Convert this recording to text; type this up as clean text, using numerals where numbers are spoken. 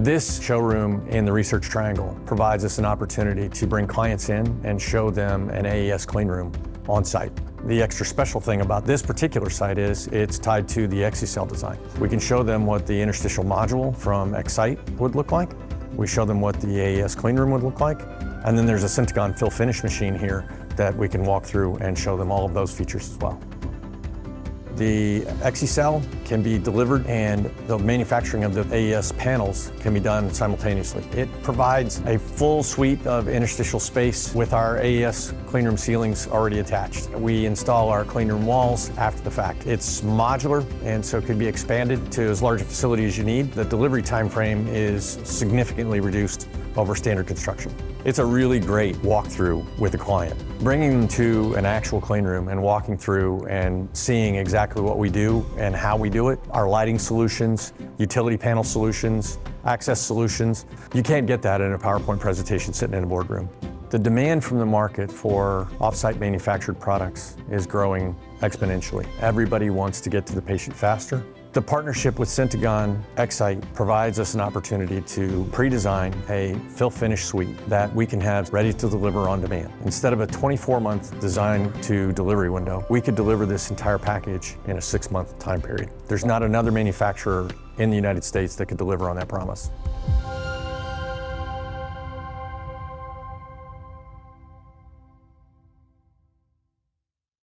This showroom in the Research Triangle provides us an opportunity to bring clients in and show them an AES cleanroom on site. The extra special thing about this particular site is it's tied to the ExyCell design. We can show them what the interstitial module from Exyte would look like. We show them what the AES cleanroom would look like. And then there's a Syntegon fill finish machine here that we can walk through and show them all of those features as well. The ExyCell can be delivered and the manufacturing of the AES panels can be done simultaneously. It provides a full suite of interstitial space with our AES cleanroom ceilings already attached. We install our cleanroom walls after the fact. It's modular and so it can be expanded to as large a facility as you need. The delivery time frame is significantly reduced over standard construction. It's a really great walkthrough with a client. Bringing them to an actual cleanroom and walking through and seeing exactly what we do and how we do it, our lighting solutions, utility panel solutions, access solutions, you can't get that in a PowerPoint presentation sitting in a boardroom. The demand from the market for off-site manufactured products is growing exponentially. Everybody wants to get to the patient faster. The partnership with Syntegon Exyte provides us an opportunity to pre-design a fill-finish suite that we can have ready to deliver on demand. Instead of a 24-month design to delivery window, we could deliver this entire package in a 6-month time period. There's not another manufacturer in the United States that could deliver on that promise.